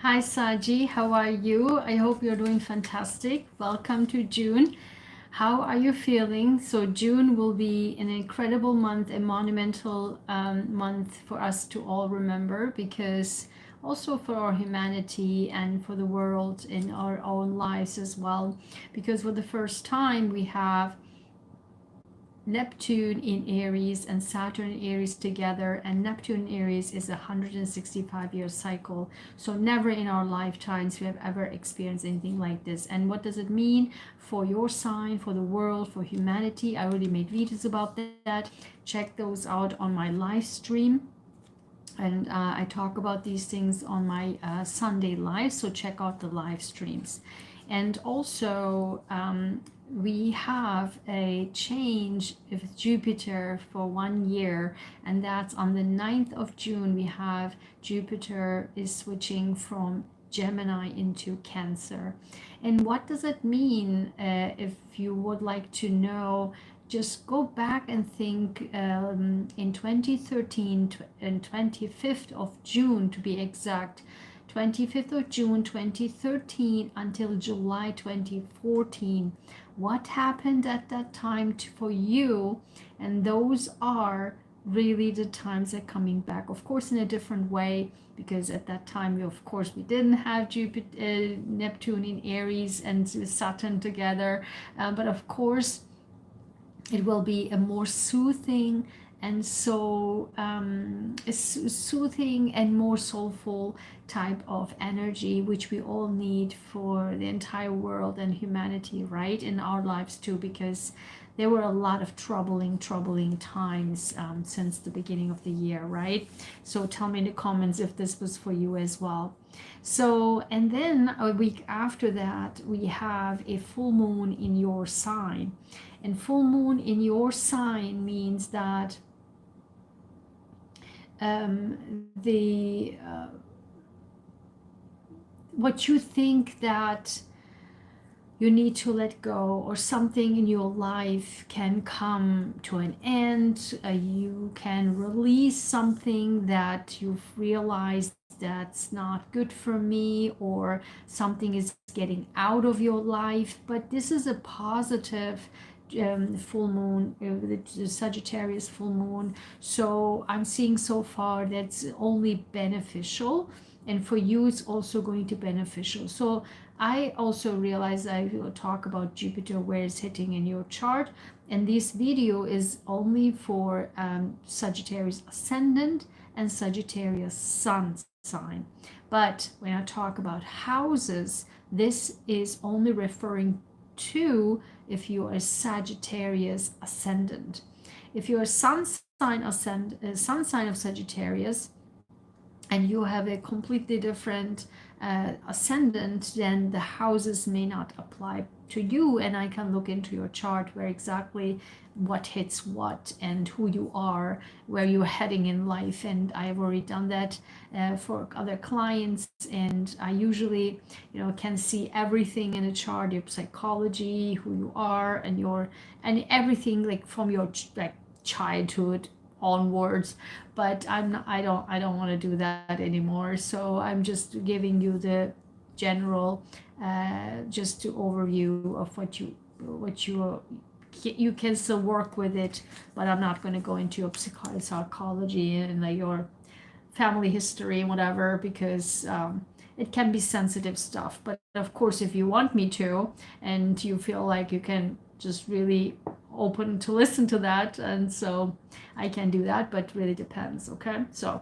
Hi Saji, how are you? I hope you're doing fantastic. Welcome to June. How are you feeling? So June will be an incredible month, a monumental month for us to all remember, because also for our humanity and for the world in our own lives as well, because for the first time we have Neptune in Aries and Saturn in Aries together, and Neptune in Aries is a 165-year cycle. So never in our lifetimes we have ever experienced anything like this. And what does it mean for your sign, for the world, for humanity? I already made videos about that. Check those out on my live stream. And I talk about these things on my Sunday live, so check out the live streams. And also, we have a change with Jupiter for 1 year, and that's on the 9th of June. We have Jupiter is switching from Gemini into Cancer. And what does it mean? If you would like to know, just go back and think in 2013 and 25th of June to be exact, 25th of June 2013 until July 2014. What happened at that time for you? And those are really the times that are coming back, of course, in a different way, because at that time, of course, we didn't have Jupiter, Neptune in Aries and Saturn together. But of course, it will be a more soothing and soothing and more soulful type of energy, which we all need for the entire world and humanity, right, in our lives too, because there were a lot of troubling times since the beginning of the year, right? So tell me in the comments if this was for you as well. So, and then a week after that, we have a full moon in your sign. And full moon in your sign means that what you think that you need to let go, or something in your life can come to an end. You can release something that you've realized that's not good for me, or something is getting out of your life. But this is a positive full moon, the Sagittarius full moon. So I'm seeing so far that's only beneficial, and for you it's also going to be beneficial. So I also realize I will talk about Jupiter, where it's hitting in your chart, and this video is only for Sagittarius ascendant and Sagittarius sun sign. But when I talk about houses, this is only referring to if you are a Sagittarius ascendant. If you're a sun sign of Sagittarius, and you have a completely different ascendant, then the houses may not apply to you, and I can look into your chart where exactly what hits what and who you are, where you're heading in life. And I've already done that for other clients, and I usually can see everything in a chart, your psychology, who you are, and everything, like from your childhood onwards. But I don't want to do that anymore, so I'm just giving you the general just to overview of what you can still work with it, but I'm not going to go into your psychology and like your family history and whatever, because it can be sensitive stuff. But of course, if you want me to, and you feel like you can just really open to listen to that, and so I can do that, but really depends. Okay, so,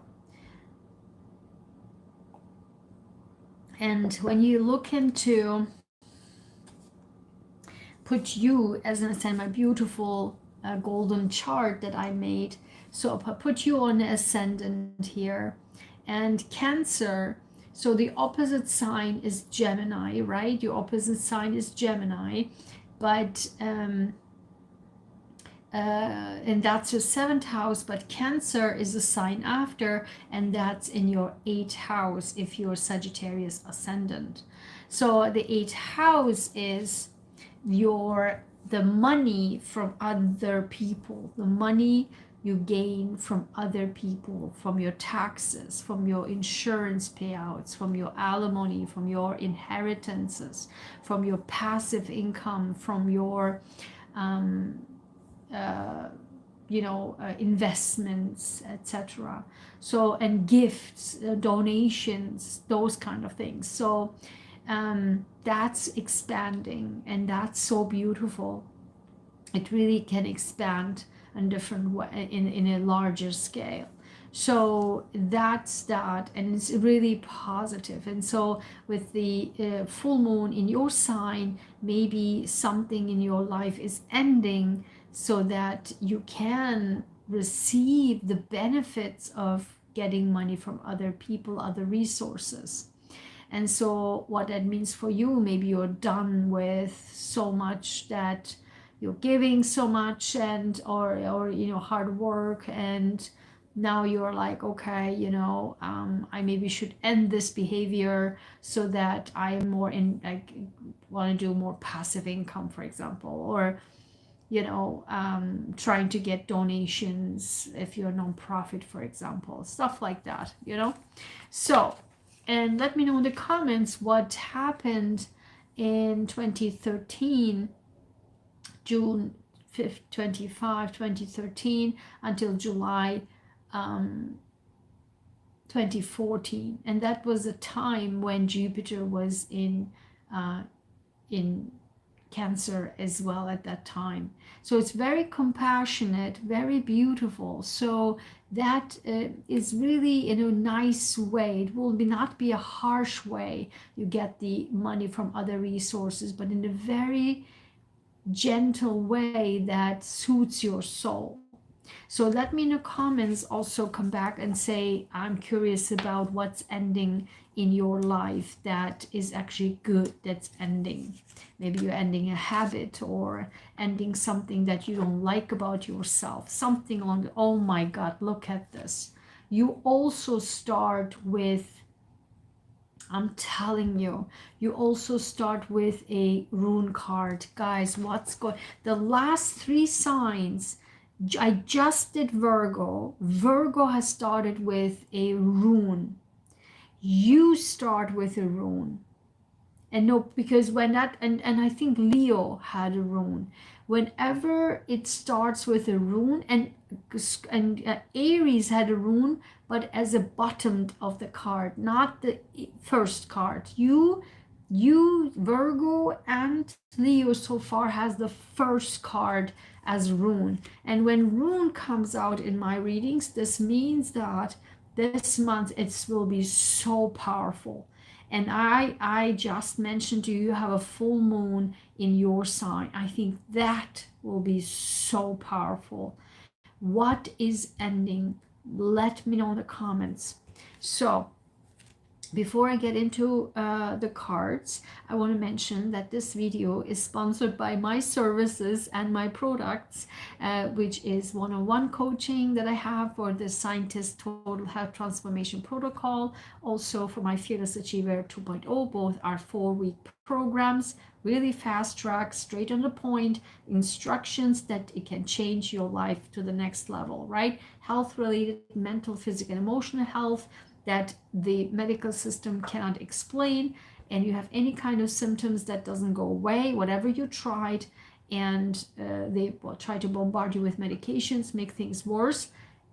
and when you look into put you as an ascendant, my beautiful golden chart that I made, so I put you on the ascendant here, and Cancer. So the opposite sign is Gemini, right? Your opposite sign is Gemini, but and that's your 7th house, but Cancer is a sign after, and that's in your 8th house if you're Sagittarius ascendant. So the 8th house is the money from other people, the money you gain from other people, from your taxes, from your insurance payouts, from your alimony, from your inheritances, from your passive income, from your um, uh, investments, etc. So, and gifts, donations, those kind of things. So that's expanding, and that's so beautiful. It really can expand in different way, in a larger scale. So that's that, and it's really positive. And so with the full moon in your sign, maybe something in your life is ending so that you can receive the benefits of getting money from other people, other resources. And so what that means for you, maybe you're done with so much that you're giving so much, and or hard work, and now you're like, okay, I maybe should end this behavior so that I am more in, like, want to do more passive income, for example, or trying to get donations if you're a nonprofit, for example, stuff like that. So, and let me know in the comments what happened in 2013, June 5th, 25, 2013 until July 2014. And that was a time when Jupiter was in Cancer as well at that time. So it's very compassionate, very beautiful. So that is really in a nice way. It will not be a harsh way. You get the money from other resources, but in a very gentle way that suits your soul. So let me in the comments also come back and say, I'm curious about what's ending in your life that is actually good, that's ending. Maybe you're ending a habit or ending something that you don't like about yourself. Something along the, oh my God, look at this. You also start with, I'm telling you, you also start with a rune card. Guys, what's going, the last 3 signs, I just did Virgo. Virgo has started with a rune. You start with a rune. And no, because when that, and I think Leo had a rune. Whenever it starts with a rune, and Aries had a rune, but as a bottom of the card, not the first card. You Virgo and Leo so far has the first card as rune. And when rune comes out in my readings, this means that this month it will be so powerful. And I just mentioned to you, you have a full moon in your sign. I think that will be so powerful. What is ending? Let me know in the comments. So before I get into the cards, I want to mention that this video is sponsored by my services and my products, which is one-on-one coaching that I have for the Scientist Total Health Transformation Protocol. Also for my Fearless Achiever 2.0, both are 4-week programs, really fast track, straight on the point, instructions that it can change your life to the next level, right? Health related, mental, physical, and emotional health that the medical system cannot explain, and you have any kind of symptoms that doesn't go away, whatever you tried, and they will try to bombard you with medications, make things worse.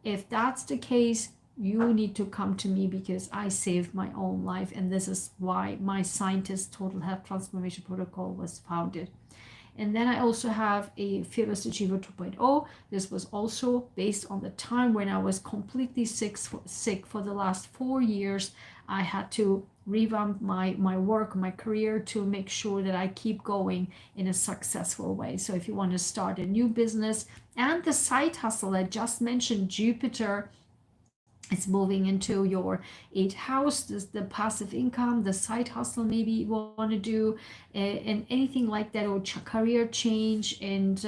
If that's the case, you need to come to me, because I saved my own life, and this is why my Scientist Total Health Transformation Protocol was founded. And then I also have a Fearless Achiever 2.0. This was also based on the time when I was completely sick for the last 4 years. I had to revamp my work, my career, to make sure that I keep going in a successful way. So if you want to start a new business, and the side hustle I just mentioned, Jupiter, it's moving into your 8th house, the passive income, the side hustle maybe you want to do, and anything like that, or career change, and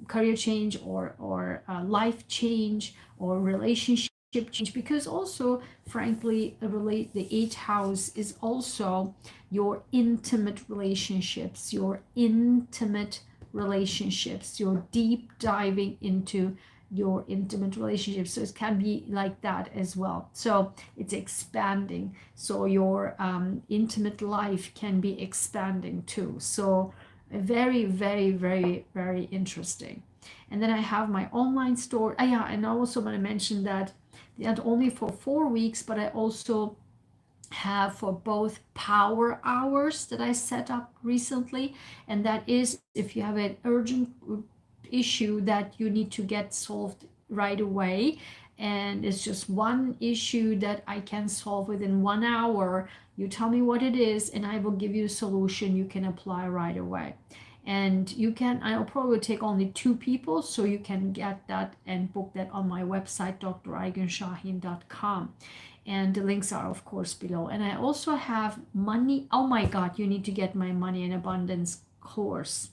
career change, or life change, or relationship change, because also, frankly, the 8th house is also your intimate relationships, your intimate relationships. You're deep diving into your intimate relationships. So it can be like that as well. So it's expanding. So your intimate life can be expanding too. So very, very, very, very interesting. And then I have my online store. Yeah, and I also want to mention that not only for 4 weeks, but I also have for both power hours that I set up recently. And that is if you have an urgent issue that you need to get solved right away, and it's just one issue that I can solve within 1 hour, you tell me what it is and I will give you a solution you can apply right away. And you can, I'll probably take only 2 people, so you can get that and book that on my website, draigenshahin.com. And the links are of course below. And I also have money, oh my god, you need to get my money in abundance course.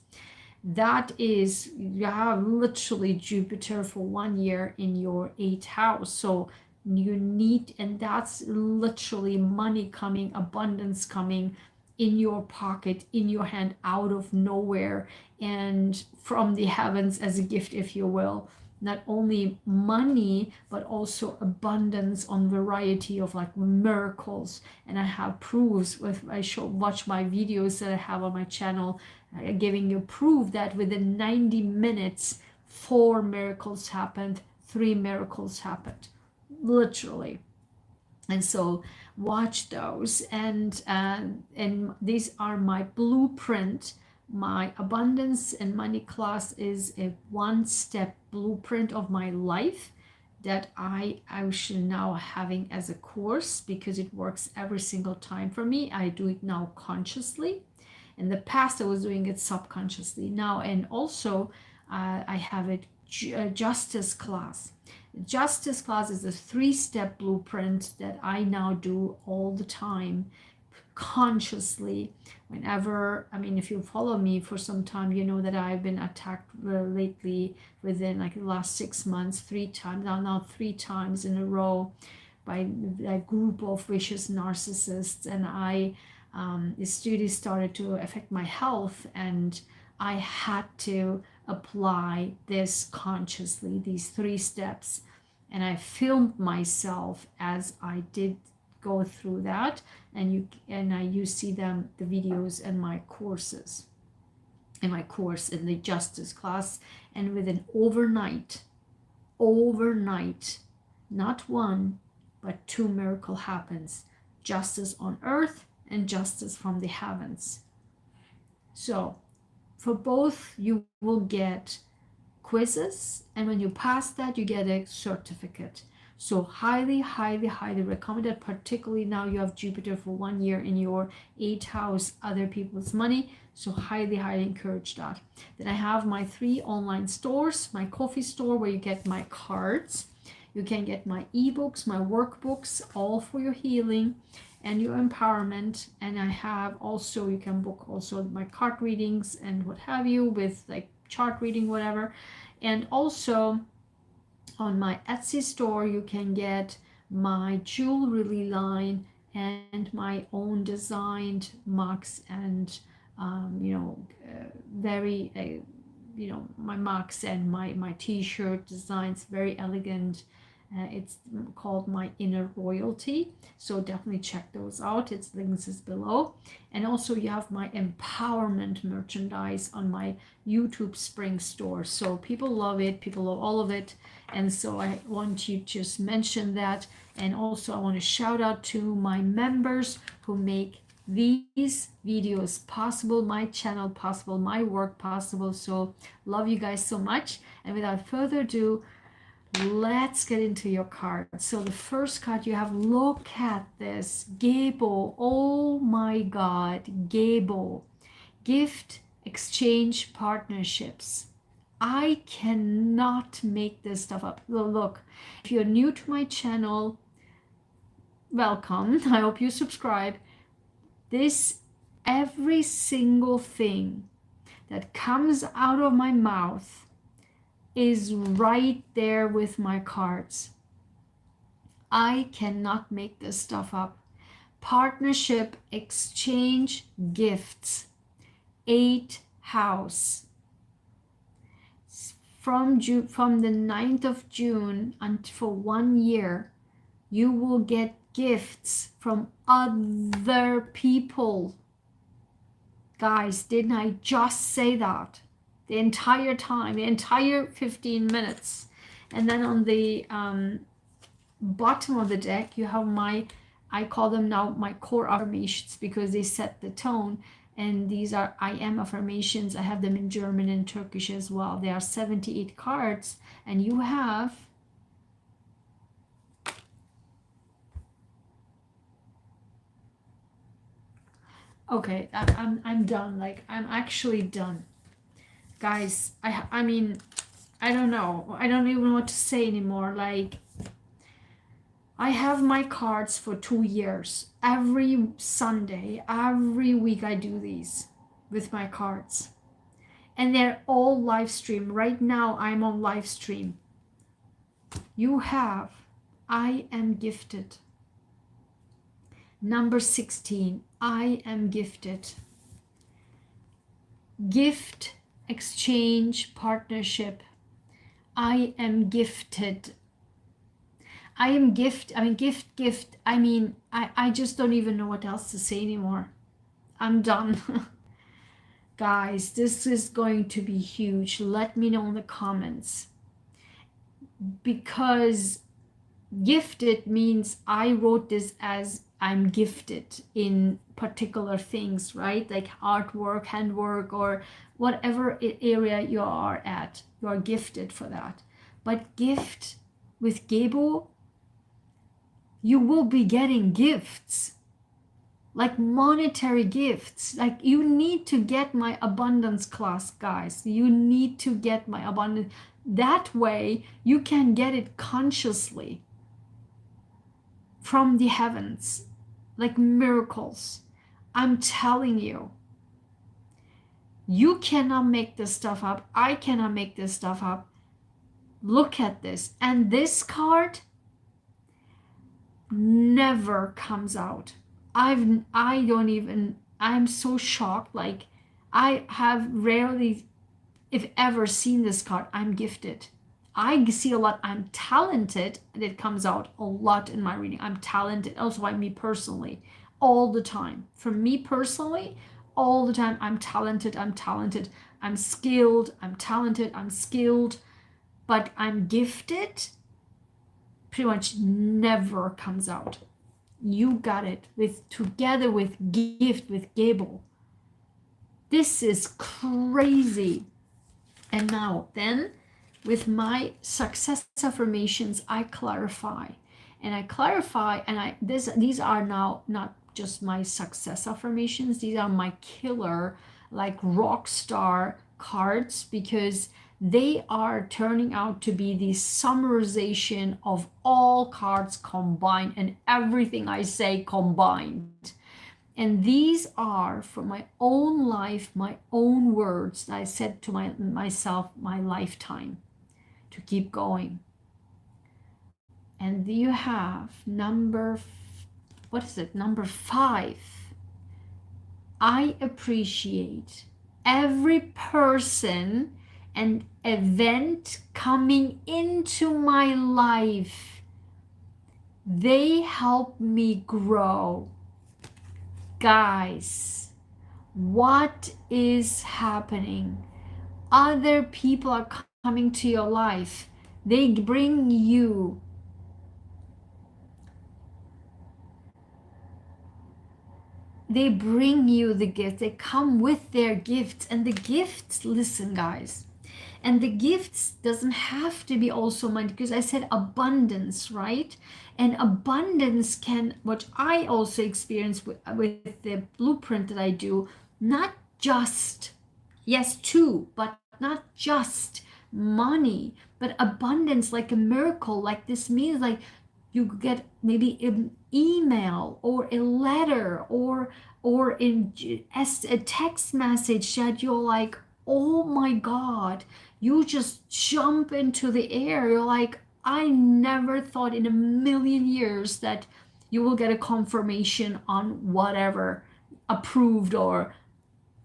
That is, you have literally Jupiter for 1 year in your 8th house. So you need, and that's literally money coming, abundance coming in your pocket, in your hand, out of nowhere, and from the heavens as a gift, if you will. Not only money, but also abundance on variety of like miracles. And I have proofs with, watch my videos that I have on my channel, giving you proof that within 90 minutes 4 miracles happened, 3 miracles happened, literally. And so watch those, and these are my blueprint. My abundance and money class is a 1-step blueprint of my life that I actually now having as a course, because it works every single time for me. I do it now consciously. In the past I was doing it subconsciously now. And also I have a justice class. Justice class is a 3-step blueprint that I now do all the time, consciously. Whenever, I mean, if you follow me for some time, you know that I've been attacked lately, within like the last 6 months, 3 times, now 3 times in a row, by a group of vicious narcissists. And this really started to affect my health, and I had to apply this consciously, these 3 steps. And I filmed myself as I did go through that, and you see them, the videos and my courses, in my course in the justice class. And within overnight, not 1 but 2 miracle happens, justice on earth and justice from the heavens. So for both you will get quizzes, and when you pass that you get a certificate. So highly, highly, highly recommended, particularly now you have Jupiter for 1 year in your 8th house, other people's money. So highly, highly encourage that. Then I have my 3 online stores, my coffee store where you get my cards. You can get my ebooks, my workbooks, all for your healing and your empowerment. And I have also, you can book also my card readings and what have you, with like chart reading, whatever. And also on my Etsy store you can get my jewelry line and my own designed mugs, and my mugs and my t-shirt designs, very elegant. It's called My Inner Royalty, so definitely check those out. Its links is below. And also you have my empowerment merchandise on my YouTube Spring store. So people love it, people love all of it, and so I want to just mention that. And also I want to shout out to my members who make these videos possible, my channel possible, my work possible. So love you guys so much. And without further ado, let's get into your cards. So the first card you have, look at this, Gable. Oh my god, Gable. Gift exchange partnerships. I cannot make this stuff up. Look, if you're new to my channel, welcome. I hope you subscribe. This, every single thing that comes out of my mouth is right there with my cards. I cannot make this stuff up. Partnership, exchange, gifts, 8th house. from the 9th of June and for 1 year, you will get gifts from other people. Guys, didn't I just say that? The entire time, the entire 15 minutes. And then on the bottom of the deck, you have I call them now my core affirmations because they set the tone. And these are I am affirmations. I have them in German and Turkish as well. There are 78 cards, and you have okay, I'm done. Like, I'm actually done. Guys, I mean, I don't know. I don't even know what to say anymore. Like, I have my cards for 2 years. Every Sunday, every week I do these with my cards. And they're all live stream. Right now I'm on live stream. You have I am gifted. Number 16, I am gifted. Gift, exchange, partnership. I am gifted. I am gift. I mean, gift. I mean, I just don't even know what else to say anymore. I'm done. Guys, this is going to be huge. Let me know in the comments. Because gifted means I wrote this as I'm gifted in particular things, right? Like artwork, handwork, or whatever area you are at. You are gifted for that. But gift with Gebo, you will be getting gifts, like monetary gifts. Like, you need to get my abundance class, guys. You need to get my abundance. That way you can get it consciously from the heavens, like miracles. I'm telling you, you cannot make this stuff up. I cannot make this stuff up. Look at this. And this card never comes out. I'm so shocked. Like, I have rarely, if ever, seen this card. I'm gifted. I see a lot. I'm talented, and it comes out a lot in my reading. I'm talented. Also, by me personally, all the time. For me personally, all the time, I'm talented. I'm talented. I'm skilled. I'm talented. I'm skilled. But I'm gifted pretty much never comes out. You got it together with gift, with Gable. This is crazy. And now then, with my success affirmations, I clarify. And these are now not just my success affirmations. These are my killer, like rock star cards, because they are turning out to be the summarization of all cards combined and everything I say combined. And these are for my own life, my own words that I said to myself my lifetime to keep going. And you have number 5. I appreciate every person and event coming into my life. They help me grow. Guys, what is happening? Other people are coming to your life. They bring you the gift. They come with their gifts. And the gifts, listen guys, and the gifts doesn't have to be also money, because I said abundance, right? And abundance can, what I also experience with the blueprint that I do, not just, yes too, but not just money, but abundance, like a miracle. Like, this means like you get maybe an email or a letter or in a text message that you're like, oh my God, you just jump into the air. You're like, I never thought in a million years that you will get a confirmation on whatever, approved or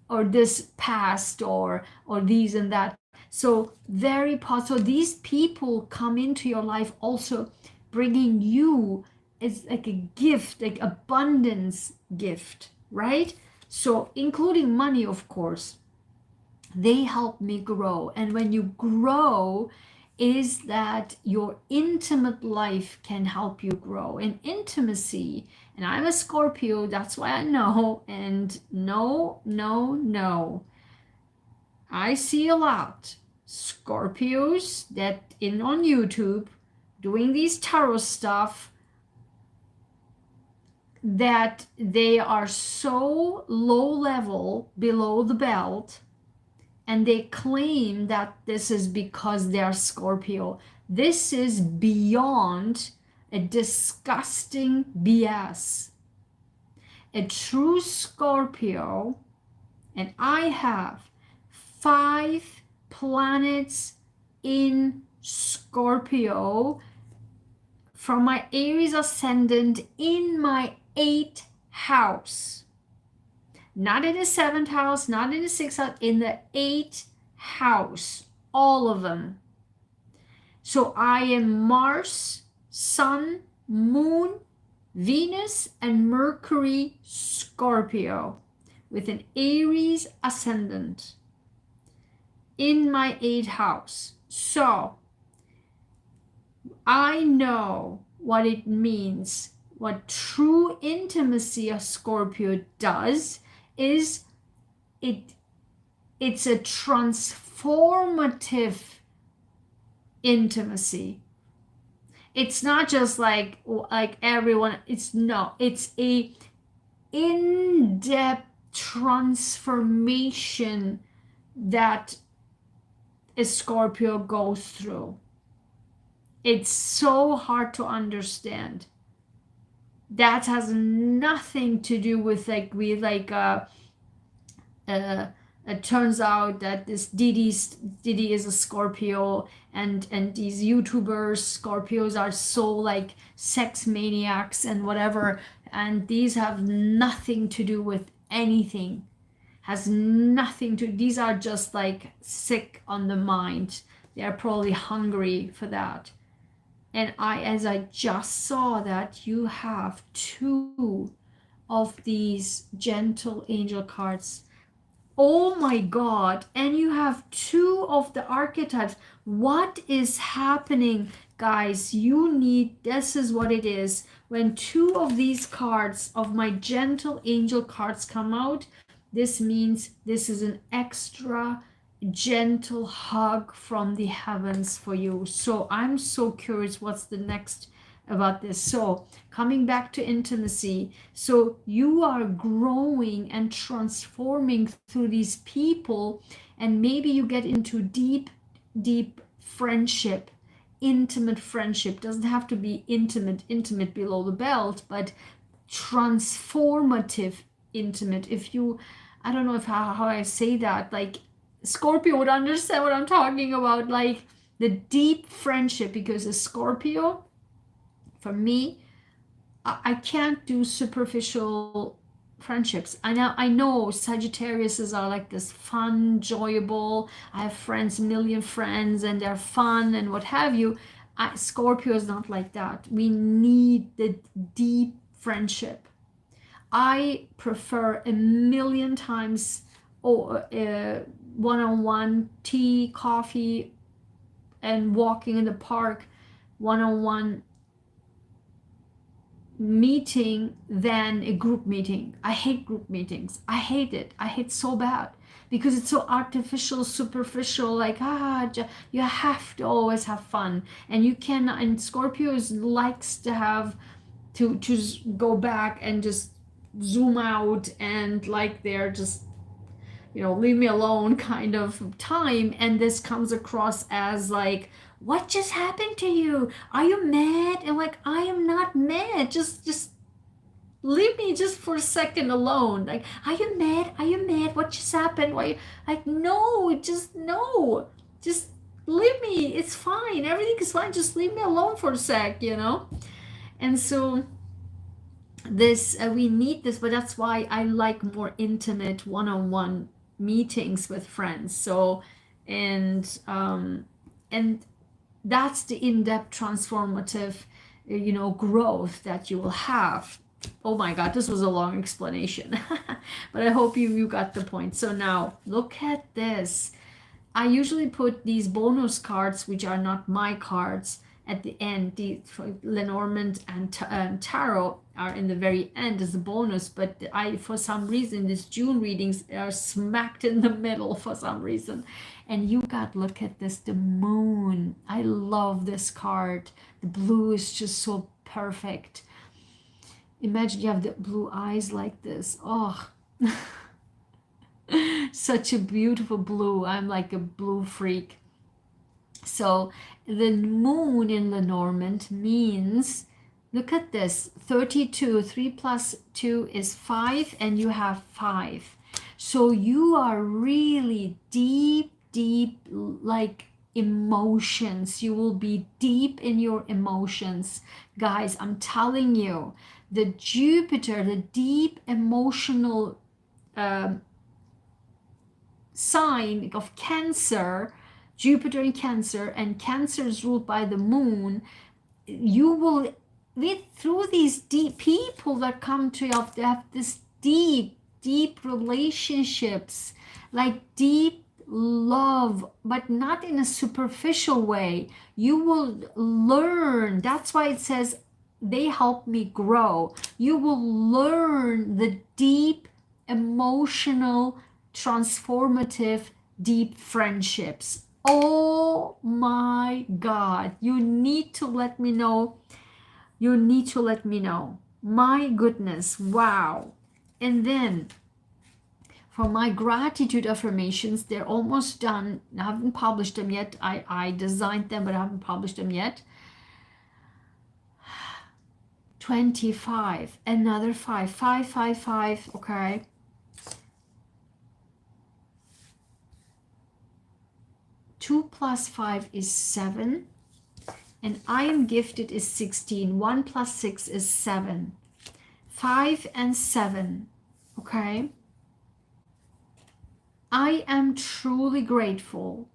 this passed or these and that. So very possible. So these people come into your life also bringing you is like a gift, like abundance gift, right? So including money, of course, they help me grow. And when you grow, is that your intimate life can help you grow. And intimacy, and I'm a Scorpio, that's why I know. And no, no, no. I see a lot Scorpios that in on YouTube doing these tarot stuff, that they are so low level below the belt, and they claim that this is because they're Scorpio. This is beyond a disgusting BS. A true Scorpio, and I have 5 planets in Scorpio from my Aries ascendant in my 8th house. Not in the 7th house, not in the 6th house, in the 8th house. All of them. So I am Mars, Sun, Moon, Venus, and Mercury Scorpio with an Aries ascendant in my 8th house. So I know what it means. What true intimacy of Scorpio does is it's a transformative intimacy. It's not just like everyone, it's a in-depth transformation that a Scorpio goes through. It's so hard to understand. That has nothing to do with it turns out that this Didi is a Scorpio, and these YouTubers Scorpios are so like sex maniacs and whatever, and these have nothing to do with anything. Has nothing to, these are just like sick on the mind. They are probably hungry for that. And as I just saw that you have 2 of these gentle angel cards. Oh my God. And you have 2 of the archetypes. What is happening, guys? This is what it is. When 2 of these cards of my gentle angel cards come out, this means this is an extra gentle hug from the heavens for you. So I'm so curious what's the next about this. So coming back to intimacy, so you are growing and transforming through these people, and maybe you get into deep friendship, intimate friendship. Doesn't have to be intimate below the belt, but transformative intimate. If you, I don't know if how I say that, like Scorpio would understand what I'm talking about, like the deep friendship, because a Scorpio, for me, I can't do superficial friendships. I know Sagittarius are like this fun, enjoyable. I have friends, a million friends, and they're fun and what have you. Scorpio is not like that. We need the deep friendship. I prefer a million times one-on-one tea, coffee, and walking in the park, one-on-one meeting than a group meeting. I hate group meetings. I hate it. I hate so bad because it's so artificial, superficial, like you have to always have fun, and you can, and Scorpios likes to have to go back and just zoom out, and like they're just, leave me alone kind of time. And this comes across as like, what just happened to you? Are you mad? And like, I am not mad. Just leave me just for a second alone. Like, are you mad? Are you mad? What just happened? Why? Like, no, just leave me. It's fine. Everything is fine. Just leave me alone for a sec, And so this, we need this, but that's why I like more intimate one-on-one meetings with friends. So And that's the in-depth transformative, growth that you will have. Oh my God, this was a long explanation, but I hope you got the point. So now look at this. I usually put these bonus cards, which are not my cards, at the end. The Lenormand and Tarot are in the very end as a bonus, but for some reason, these June readings are smacked in the middle for some reason. And you got, look at this, the moon. I love this card. The blue is just so perfect. Imagine you have the blue eyes like this. Oh. Such a beautiful blue. I'm like a blue freak. So the moon in Lenormand means, look at this, 32, 3 plus 2 is 5, and you have 5. So you are really deep, like emotions. You will be deep in your emotions. Guys, I'm telling you, the Jupiter, the deep emotional sign of Cancer, Jupiter in Cancer, and Cancer is ruled by the moon. You will, through these deep people that come to you, they have this deep relationships, like deep love, but not in a superficial way. You will learn. That's why it says they help me grow. You will learn the deep emotional transformative deep friendships. Oh my God, you need to let me know. You need to let me know. My goodness, wow. And then for my gratitude affirmations, they're almost done. I haven't published them yet. I designed them, but I haven't published them yet. 25, another 5, 5, 5, 5, okay. 2 plus 5 is 7, and I am gifted is 16. 1 plus 6 is 7. 5 and 7, okay? I am truly grateful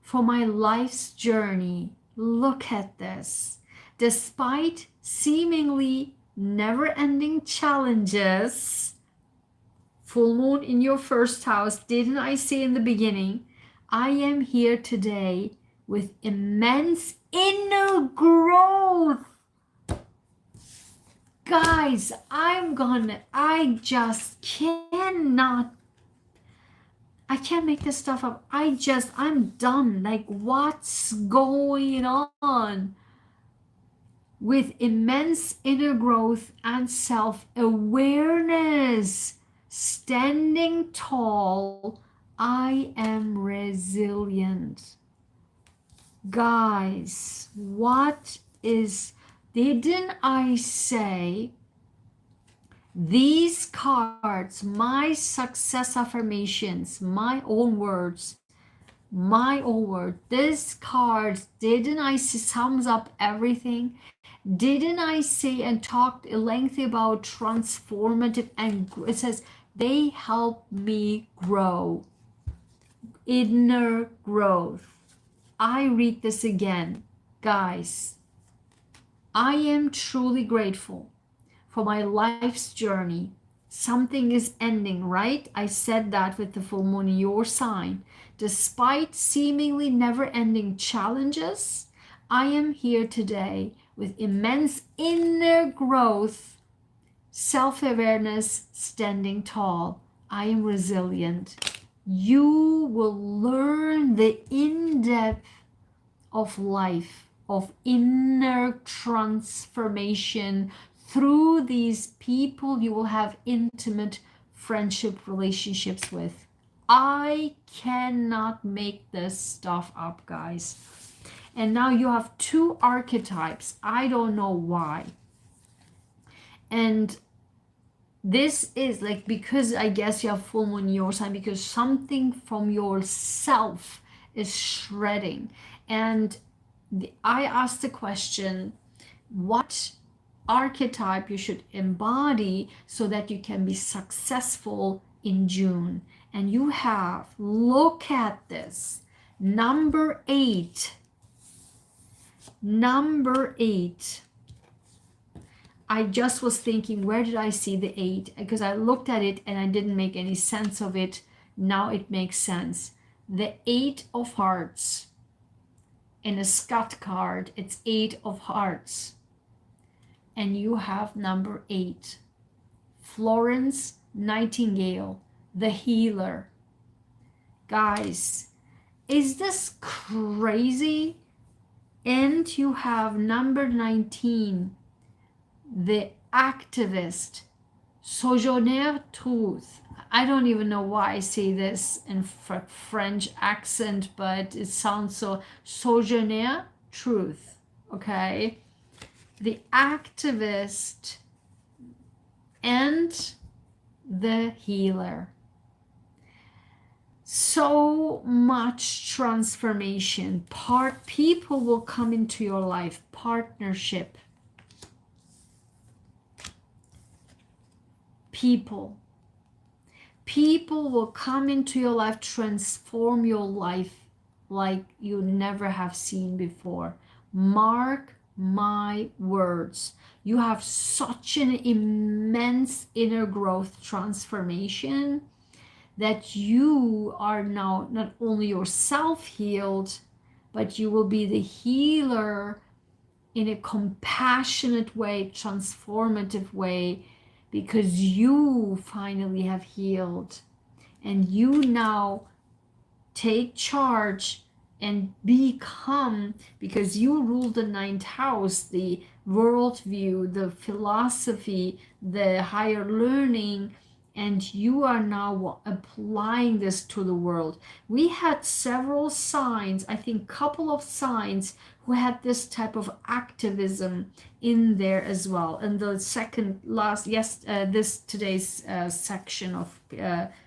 for my life's journey. Look at this. Despite seemingly never-ending challenges, full moon in your first house, didn't I say in the beginning, I am here today with immense inner growth. Guys, I just cannot, I can't make this stuff up. I'm done. Like, what's going on? With immense inner growth and self-awareness, standing tall, I am resilient. Guys, didn't I say these cards, my success affirmations, my own words, this card, didn't I say sums up everything? Didn't I say and talked lengthy about transformative, and it says they help me grow. Inner growth. I read this again. Guys, I am truly grateful for my life's journey. Something is ending, right? I said that with the full moon in your sign. Despite seemingly never-ending challenges, I am here today with immense inner growth, self-awareness, standing tall. I am resilient. You will learn the in-depth of life, of inner transformation through these people you will have intimate friendship relationships with. I cannot make this stuff up, guys. And now you have 2 archetypes. I don't know why. And this is like, because I guess you have full moon in your sign, because something from yourself is shredding. And I asked the question, what archetype you should embody so that you can be successful in June? And you have, look at this, Number 8. Number 8. I just was thinking, where did I see the 8? Because I looked at it and I didn't make any sense of it. Now it makes sense. The 8 of Hearts. In a Scott card, it's 8 of Hearts. And you have number 8. Florence Nightingale, the healer. Guys, is this crazy? And you have number 19, the activist, Sojourner Truth. I don't even know why I say this in French accent, but it sounds so. Sojourner Truth, okay? The activist and the healer. So much transformation. People will come into your life. Partnership. People will come into your life, transform your life like you never have seen before. Mark my words. You have such an immense inner growth transformation that you are now not only yourself healed, but you will be the healer in a compassionate way, transformative way, because you finally have healed. And you now take charge and become, because you rule the 9th house, the worldview, the philosophy, the higher learning, and you are now applying this to the world. We had several signs, I think couple of signs, who had this type of activism in there as well. And the second last, this today's section of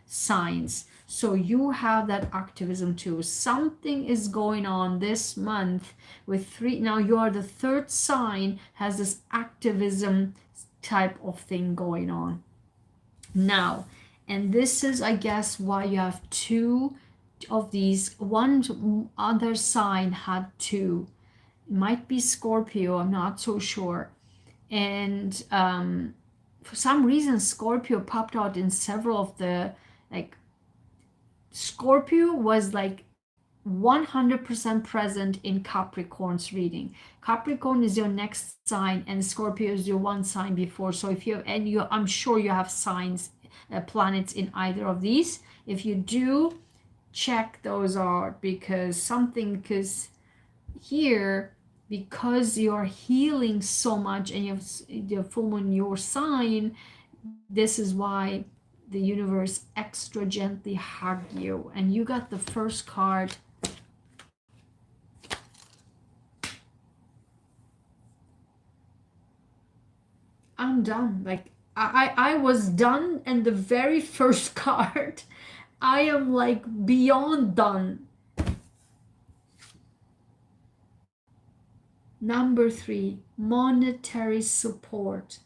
signs. So you have that activism too. Something is going on this month with 3. Now you are the 3rd sign, has this activism type of thing going on. Now, and this is, I guess, why you have 2 of these. One other sign had 2. It might be Scorpio, I'm not so sure. And for some reason, Scorpio popped out in several of the, like, Scorpio was like 100% present in Capricorn's reading. Capricorn is your next sign and Scorpio is your one sign before. So if you have any, I'm sure you have signs, planets in either of these. If you do, check those out, because here, because you're healing so much and you have the full moon your sign, this is why the universe extra gently hugged you. And you got the first card. I'm done. Like I was done, and the very first card, I am like beyond done. Number 3, monetary support.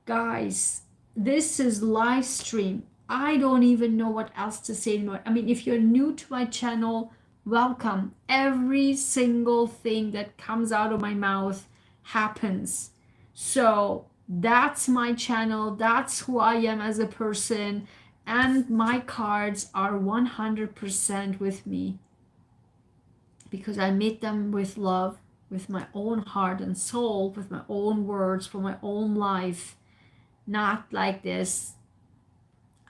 Guys, this is live stream. I don't even know what else to say anymore. I mean, if you're new to my channel, welcome. Every single thing that comes out of my mouth happens. So that's my channel. That's who I am as a person. And my cards are 100% with me, because I made them with love, with my own heart and soul, with my own words, for my own life. Not like this.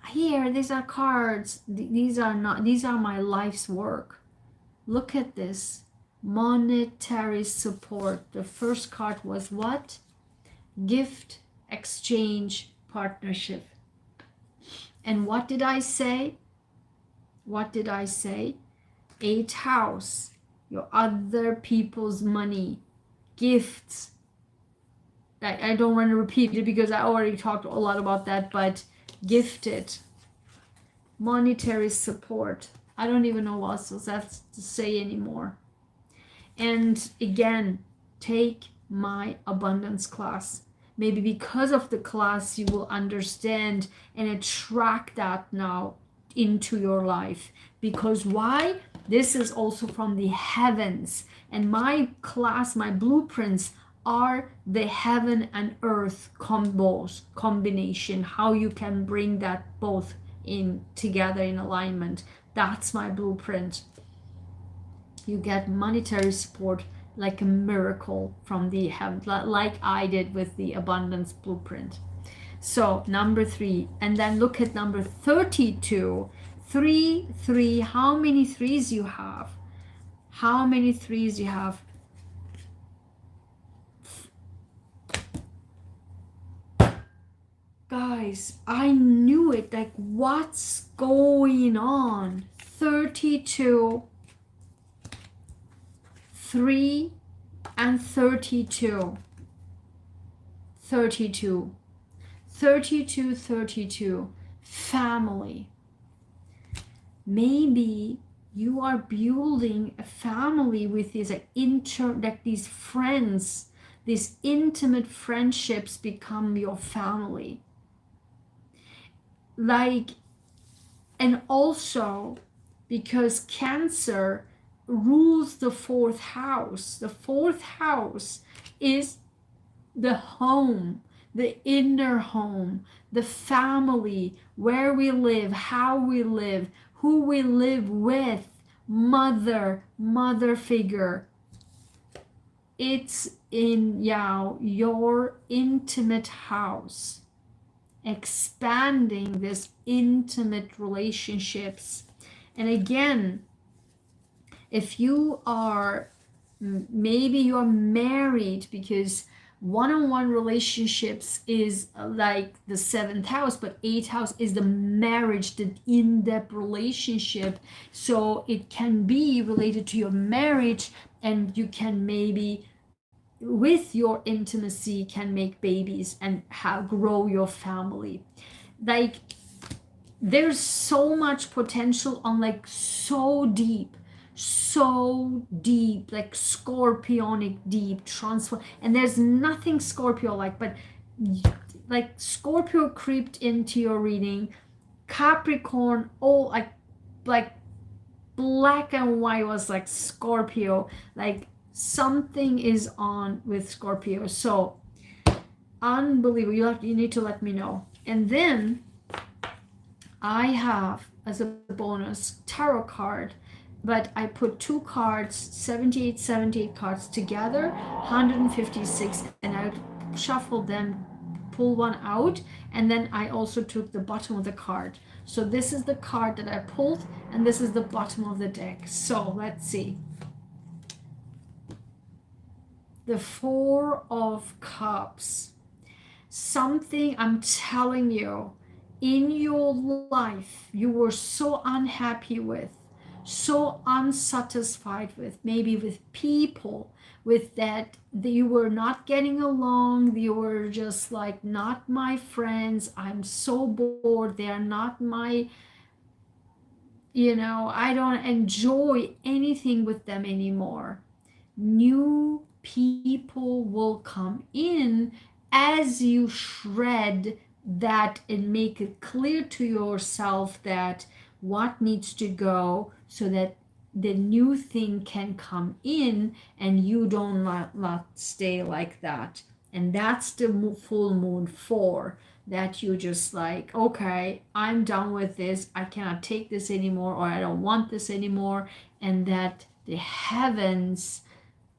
Here, these are cards. These are not. These are my life's work. Look at this. Monetary support. The first card was what? Gift, exchange, partnership. And what did I say? What did I say? 8th house. Your other people's money. Gifts. I don't want to repeat it because I already talked a lot about that, but gifted, monetary support. I don't even know what else that's to say anymore. And again, take my abundance class. Maybe because of the class, you will understand and attract that now into your life. Because why? This is also from the heavens. And my class, my blueprints are the heaven and earth combination, how you can bring that both in together in alignment. That's my blueprint. You get monetary support like a miracle from the heaven, like I did with the abundance blueprint. So number 3, and then look at number 32. 3 3, how many threes you have? How many threes you have? Guys, I knew it. Like, what's going on? 32, 3 and 32. 32. 32, 32. Family. Maybe you are building a family with these like these friends, these intimate friendships become your family. Like, and also because Cancer rules the 4th house. The 4th house is the home, the inner home, the family, where we live, how we live, who we live with, mother figure. It's in your intimate house, expanding this intimate relationships. And again, if you are, maybe you're married, because one-on-one relationships is like the 7th house, but 8th house is the marriage, the in-depth relationship. So it can be related to your marriage, and you can maybe with your intimacy can make babies and grow your family. Like, there's so much potential on like so deep, like scorpionic deep transform. And there's nothing Scorpio like, but like Scorpio creeped into your reading, Capricorn, all like black and white was like Scorpio. Like, something is on with Scorpio. So unbelievable. You need to let me know. And then I have, as a bonus, tarot card, but I put 2 cards, 78 cards together, 156, and I shuffled them, pull one out, and then I also took the bottom of the card. So this is the card that I pulled, and this is the bottom of the deck. So let's see. The 4 of Cups. Something, I'm telling you, in your life you were so unhappy with, so unsatisfied with, maybe with people, with that you were not getting along, you were just like, not my friends, I'm so bored, they are not my, I don't enjoy anything with them anymore. New people will come in as you shred that and make it clear to yourself that what needs to go, so that the new thing can come in and you don't not stay like that. And that's the full moon 4, that you just like, okay, I'm done with this, I cannot take this anymore, or I don't want this anymore. And that the heavens,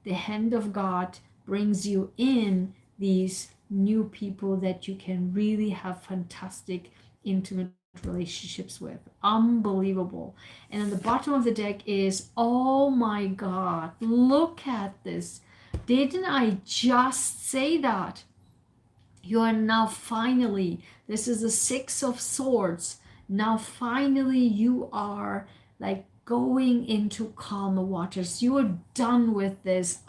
the hand of God brings you in these new people that you can really have fantastic intimate relationships with. Unbelievable. And on the bottom of the deck is, oh my God, look at this. Didn't I just say that? You are now finally, this is the 6 of Swords. Now finally you are like going into calmer waters. You are done with this.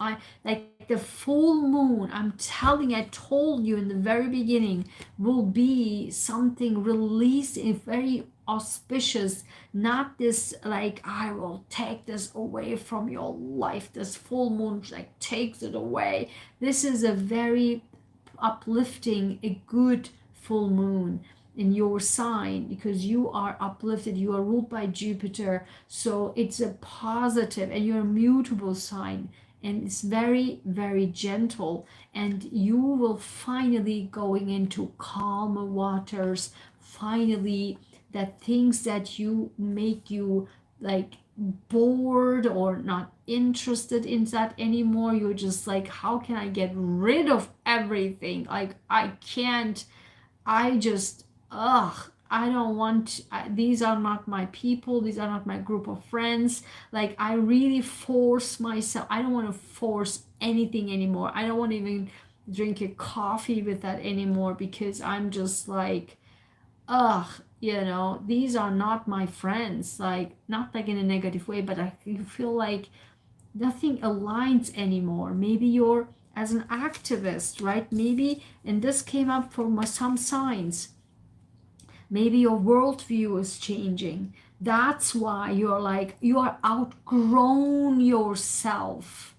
Like the full moon, I'm telling, I told you in the very beginning, will be something released in very auspicious, not this like, I will take this away from your life. This full moon like takes it away. This is a very uplifting, a good full moon. in your sign, because you are uplifted, you are ruled by Jupiter, so it's a positive, and you're a mutable sign, and it's very, very gentle, and you will finally going into calmer waters. Finally, that things that you make you like bored or not interested in that anymore, you're just like, how can I get rid of everything? Like, I can't, I just, I don't want, these are not my people, these are not my group of friends. Like, I really force myself, I don't want to force anything anymore. I don't want to even drink a coffee with that anymore, because I'm just like, these are not my friends. Like, not like in a negative way, but I feel like nothing aligns anymore. Maybe you're as an activist, right? Maybe, and this came up for some signs, maybe your worldview is changing. That's why you're like, you are outgrown yourself.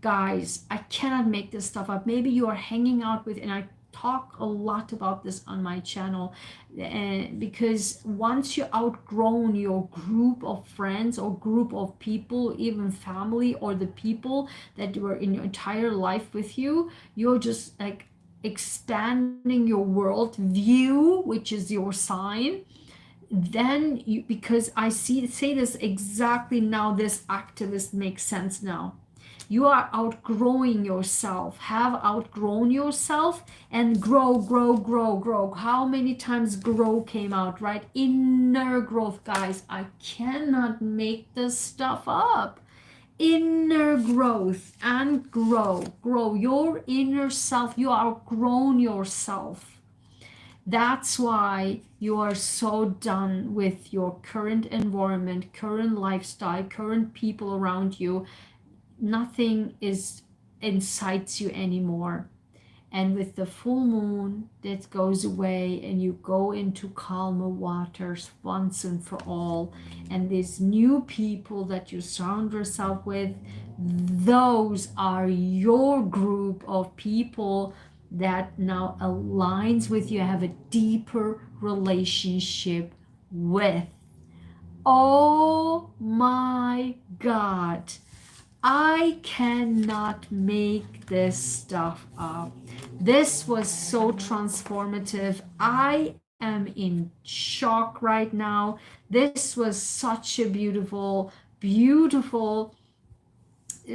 Guys, I cannot make this stuff up. Maybe you are hanging out with, and I talk a lot about this on my channel, because once you outgrown your group of friends or group of people, even family, or the people that were in your entire life with you, you're just like expanding your world view, which is your sign. Then you, because I say this exactly now, this activist makes sense now. You are outgrowing yourself, have outgrown yourself, and grow, grow, grow, grow. How many times grow came out, right? Inner growth, guys. I cannot make this stuff up. Inner growth and grow your inner self. You are outgrown yourself. That's why you are so done with your current environment, current lifestyle, current people around you. Nothing incites you anymore. And with the full moon, that goes away, and you go into calmer waters once and for all. And these new people that you surround yourself with, those are your group of people that now aligns with you, have a deeper relationship with. Oh my God. I cannot make this stuff up. This was so transformative. I am in shock right now. This was such a beautiful, beautiful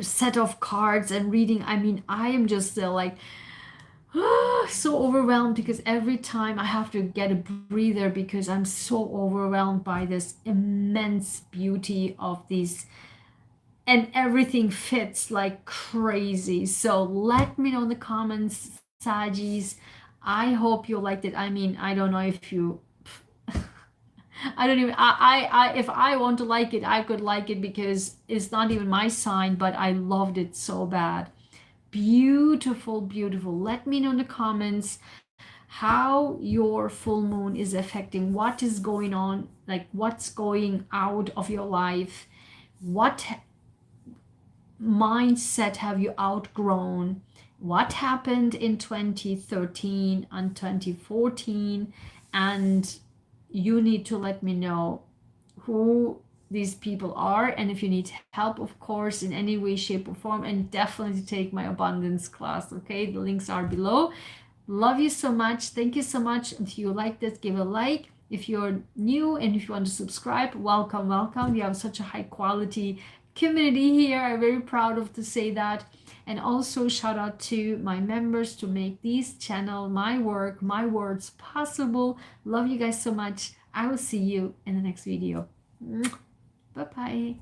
set of cards and reading. I mean, I am just like, so overwhelmed, because every time I have to get a breather, because I'm so overwhelmed by this immense beauty of these, and everything fits like crazy. So let me know in the comments, Sagis. I hope you liked it. I mean, I don't know if you I don't even I if I want to like it, I could like it, because it's not even my sign, but I loved it so bad. Beautiful, beautiful. Let me know in the comments how your full moon is affecting, what is going on, like what's going out of your life, what mindset have you outgrown, what happened in 2013 and 2014, and you need to let me know who these people are, and if you need help, of course, in any way, shape, or form, and definitely take my abundance class. Okay, the links are below. Love you so much. Thank you so much. If you like this, give a like. If you're new and if you want to subscribe, welcome, welcome. We have such a high quality community here. I'm very proud of to say that. And also shout out to my members to make this channel, my work, my words possible. Love you guys so much. I will see you in the next video. Bye bye.